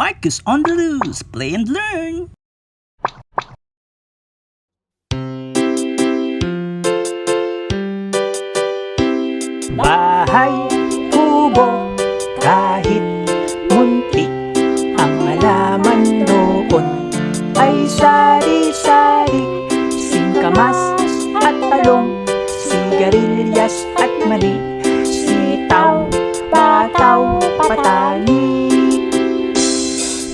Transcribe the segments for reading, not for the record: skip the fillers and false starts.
Marcus on the Loose. Play and learn! Bahay, kubo, kahit munti ang halaman doon ay sari-sari, singkamas at talong, sigarilyas at mani, sitaw, bataw, patani,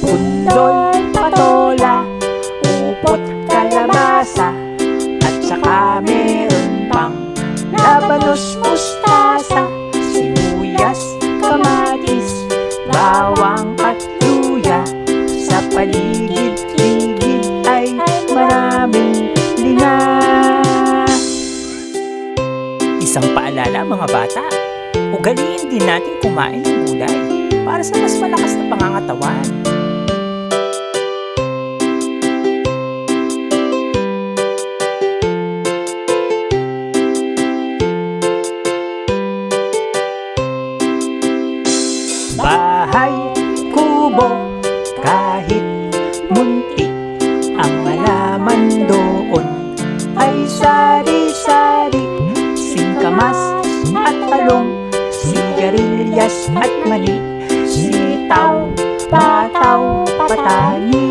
pundol, patola, upot, kalabasa, at saka meron pang labanos, mustasa, sibuyas, kamatis, bawang at luya. Sa paligid-ligid ay maraming linga. Isang paalala mga bata, ugaliin din natin kumain ng gulay para sa mas malakas na pangangatawan. Bahay, kubo, kahit munti ang halaman doon ay sari-sari, singkamas at talong, sigarilyas at mani, sitaw, bataw, patani,